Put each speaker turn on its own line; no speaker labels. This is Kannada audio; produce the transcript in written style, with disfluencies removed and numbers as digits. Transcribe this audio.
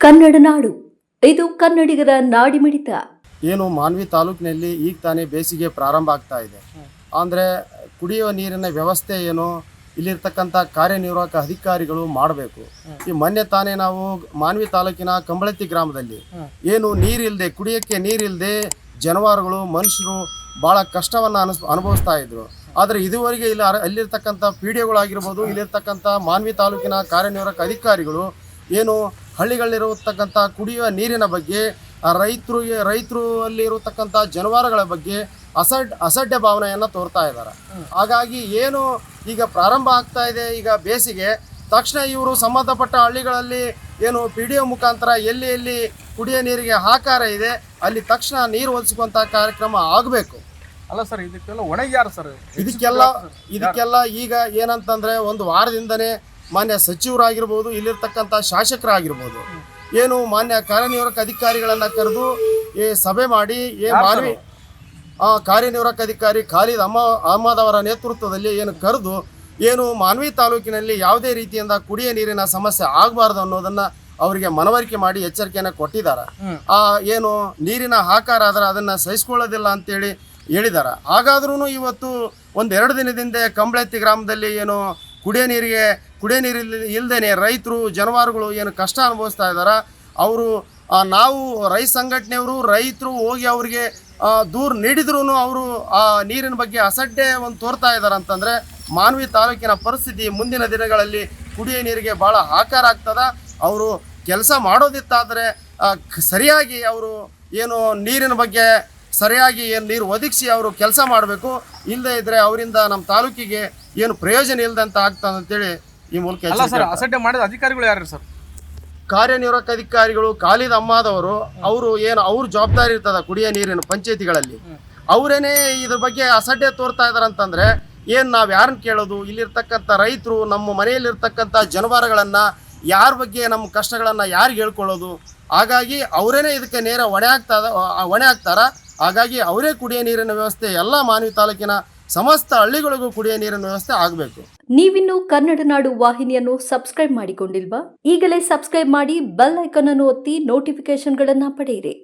ಕನ್ನಡ ನಾಡು, ಇದು ಕನ್ನಡಿಗರ ನಾಡಿಮಿಡಿತ.
ಏನು ಮಾನ್ವಿ ತಾಲೂಕಿನಲ್ಲಿ ಈಗ ತಾನೇ ಬೇಸಿಗೆ ಪ್ರಾರಂಭ ಆಗ್ತಾ ಇದೆ. ಅಂದರೆ ಕುಡಿಯುವ ನೀರಿನ ವ್ಯವಸ್ಥೆ ಏನು ಇಲ್ಲಿರ್ತಕ್ಕಂಥ ಕಾರ್ಯನಿರ್ವಾಹಕ ಅಧಿಕಾರಿಗಳು ಮಾಡಬೇಕು. ಈ ಮೊನ್ನೆ ತಾನೇ ನಾವು ಮಾನ್ವಿ ತಾಲೂಕಿನ ಕಂಬಳತಿ ಗ್ರಾಮದಲ್ಲಿ ಏನು ನೀರಿಲ್ಲದೆ, ಕುಡಿಯೋಕ್ಕೆ ನೀರಿಲ್ಲದೆ ಜಾನುವಾರುಗಳು, ಮನುಷ್ಯರು ಭಾಳ ಕಷ್ಟವನ್ನು ಅನುಭವಿಸ್ತಾ ಇದ್ರು. ಆದರೆ ಇದುವರೆಗೆ ಅಲ್ಲಿರ್ತಕ್ಕಂಥ ಪಿ ಡಿ ಒಗಳಾಗಿರ್ಬೋದು, ಇಲ್ಲಿರ್ತಕ್ಕಂಥ ಮಾನ್ವಿ ತಾಲೂಕಿನ ಕಾರ್ಯನಿರ್ವಾಹಕ ಅಧಿಕಾರಿಗಳು ಏನು ಹಳ್ಳಿಗಳಲ್ಲಿರತಕ್ಕಂಥ ಕುಡಿಯುವ ನೀರಿನ ಬಗ್ಗೆ, ರೈತರು ಅಲ್ಲಿರತಕ್ಕಂಥ ಜಾನುವಾರುಗಳ ಬಗ್ಗೆ ಅಸಡ್ಡೆ ಭಾವನೆಯನ್ನು ತೋರ್ತಾ ಇದ್ದಾರೆ. ಹಾಗಾಗಿ ಏನು ಈಗ ಪ್ರಾರಂಭ ಆಗ್ತಾ ಇದೆ, ಈಗ ಬೇಸಿಗೆ ತಕ್ಷಣ ಇವರು ಸಂಬಂಧಪಟ್ಟ ಹಳ್ಳಿಗಳಲ್ಲಿ ಏನು ಪಿ ಡಿ ಒ ಮುಖಾಂತರ ಎಲ್ಲಿ ಕುಡಿಯೋ ನೀರಿಗೆ ಹಾಕಾರ ಇದೆ ಅಲ್ಲಿ ತಕ್ಷಣ ನೀರು ಒದಗಿಸುವಂಥ ಕಾರ್ಯಕ್ರಮ ಆಗಬೇಕು.
ಅಲ್ಲ ಸರ್, ಇದಕ್ಕೆಲ್ಲ ಹೊಣೆಗೆ ಯಾರು ಸರ್?
ಇದಕ್ಕೆಲ್ಲ ಈಗ ಏನಂತಂದರೆ, ಒಂದು ವಾರದಿಂದನೇ ಮಾನ್ಯ ಸಚಿವರಾಗಿರ್ಬೋದು, ಇಲ್ಲಿರ್ತಕ್ಕಂಥ ಶಾಸಕರಾಗಿರ್ಬೋದು, ಏನು ಮಾನ್ಯ ಕಾರ್ಯನಿರ್ವಾಹಕ ಅಧಿಕಾರಿಗಳನ್ನು ಕರೆದು ಸಭೆ ಮಾಡಿ ಮಾನ್ವಿ ಕಾರ್ಯನಿರ್ವಾಹಕ ಅಧಿಕಾರಿ ಖಾಲಿದ್ ಅಹಮದ್ ಅವರ ನೇತೃತ್ವದಲ್ಲಿ ಏನು ಕರೆದು ಏನು ಮಾನ್ವಿ ತಾಲೂಕಿನಲ್ಲಿ ಯಾವುದೇ ರೀತಿಯಿಂದ ಕುಡಿಯ ನೀರಿನ ಸಮಸ್ಯೆ ಆಗಬಾರ್ದು ಅನ್ನೋದನ್ನು ಅವರಿಗೆ ಮನವರಿಕೆ ಮಾಡಿ ಎಚ್ಚರಿಕೆಯನ್ನು ಕೊಟ್ಟಿದ್ದಾರೆ. ಏನು ನೀರಿನ ಹಾಕಾರ ಆದರೆ ಅದನ್ನು ಸಹಿಸ್ಕೊಳ್ಳೋದಿಲ್ಲ ಅಂತೇಳಿ ಹೇಳಿದ್ದಾರೆ. ಹಾಗಾದ್ರೂ ಇವತ್ತು ಒಂದೆರಡು ದಿನದಿಂದ ಕಂಬಳತಿ ಗ್ರಾಮದಲ್ಲಿ ಏನು ಕುಡಿಯೋ ನೀರು ಇಲ್ಲದೇ ರೈತರು, ಜಾನುವಾರುಗಳು ಏನು ಕಷ್ಟ ಅನುಭವಿಸ್ತಾ ಇದ್ದಾರೆ. ಅವರು ನಾವು ರೈತ ಸಂಘಟನೆಯವರು ರೈತರು ಹೋಗಿ ಅವರಿಗೆ ದೂರು ನೀಡಿದ್ರೂ ಅವರು ಆ ನೀರಿನ ಬಗ್ಗೆ ಅಸಡ್ಡೆ ತೋರ್ತಾ ಇದ್ದಾರೆ. ಅಂತಂದರೆ ಮಾನ್ವಿ ತಾಲೂಕಿನ ಪರಿಸ್ಥಿತಿ ಮುಂದಿನ ದಿನಗಳಲ್ಲಿ ಕುಡಿಯೋ ನೀರಿಗೆ ಭಾಳ ಹಾಕಾರ ಆಗ್ತದೆ. ಅವರು ಕೆಲಸ ಮಾಡೋದಿತ್ತಾದರೆ ಸರಿಯಾಗಿ ಅವರು ಏನು ನೀರಿನ ಬಗ್ಗೆ ಸರಿಯಾಗಿ ಏನು ನೀರು ಒದಗಿಸಿ ಅವರು ಕೆಲಸ ಮಾಡಬೇಕು. ಇಲ್ಲದೇ ಇದ್ದರೆ ಅವರಿಂದ ನಮ್ಮ ತಾಲೂಕಿಗೆ ಏನು ಪ್ರಯೋಜನ ಇಲ್ಲದಂತ ಆಗ್ತದೆ ಅಂತೇಳಿ ಈ ಮೂಲಕ.
ಅಸಡ್ಡೆ ಮಾಡಿದ ಅಧಿಕಾರಿಗಳು ಯಾರು ಸರ್?
ಕಾರ್ಯನಿರ್ವಾಹಕ ಅಧಿಕಾರಿಗಳು ಖಾಲಿದ್ ಅಹಮದ್ ಅವರು ಏನು ಅವ್ರ ಜವಾಬ್ದಾರಿ ಇರ್ತದ ಕುಡಿಯೋ ನೀರಿನ ಪಂಚಾಯತಿಗಳಲ್ಲಿ. ಅವರೇನೇ ಇದ್ರ ಬಗ್ಗೆ ಅಸಡ್ಡೆ ತೋರ್ತಾ ಇದ್ದಾರೆ. ಅಂತಂದರೆ ಏನು ನಾವು ಯಾರನ್ನ ಕೇಳೋದು? ಇಲ್ಲಿರ್ತಕ್ಕಂಥ ರೈತರು, ನಮ್ಮ ಮನೆಯಲ್ಲಿರ್ತಕ್ಕಂಥ ಜಾನುವಾರುಗಳನ್ನು ಯಾರ ಬಗ್ಗೆ ನಮ್ಮ ಕಷ್ಟಗಳನ್ನು ಯಾರಿಗೆ ಹೇಳ್ಕೊಳ್ಳೋದು? ಹಾಗಾಗಿ ಅವರೇನೇ ಇದಕ್ಕೆ ನೇರ ಹೊಣೆ ಆಗ್ತಾರ. ಹಾಗಾಗಿ ಅವರೇ ಕುಡಿಯೋ ನೀರಿನ ವ್ಯವಸ್ಥೆ ಎಲ್ಲ ಮಾನ್ವಿ ತಾಲೂಕಿನ ಸಮಸ್ತ ಹಳ್ಳಿಗಳಿಗೂ ಕುಡಿಯೋ ನೀರಿನ ವ್ಯವಸ್ಥೆ ಆಗಬೇಕು.
ನೀವಿನ್ನು ಕನ್ನಡ ನಾಡು ವಾಹಿನಿಯನ್ನು ಸಬ್ಸ್ಕ್ರೈಬ್ ಮಾಡಿಕೊಂಡಿಲ್ವಾ? ಈಗಲೇ ಸಬ್ಸ್ಕ್ರೈಬ್ ಮಾಡಿ, ಬೆಲ್ ಐಕಾನ್ ಅನ್ನು ಒತ್ತಿ ನೋಟಿಫಿಕೇಶನ್ಗಳನ್ನು ಪಡೆಯಿರಿ.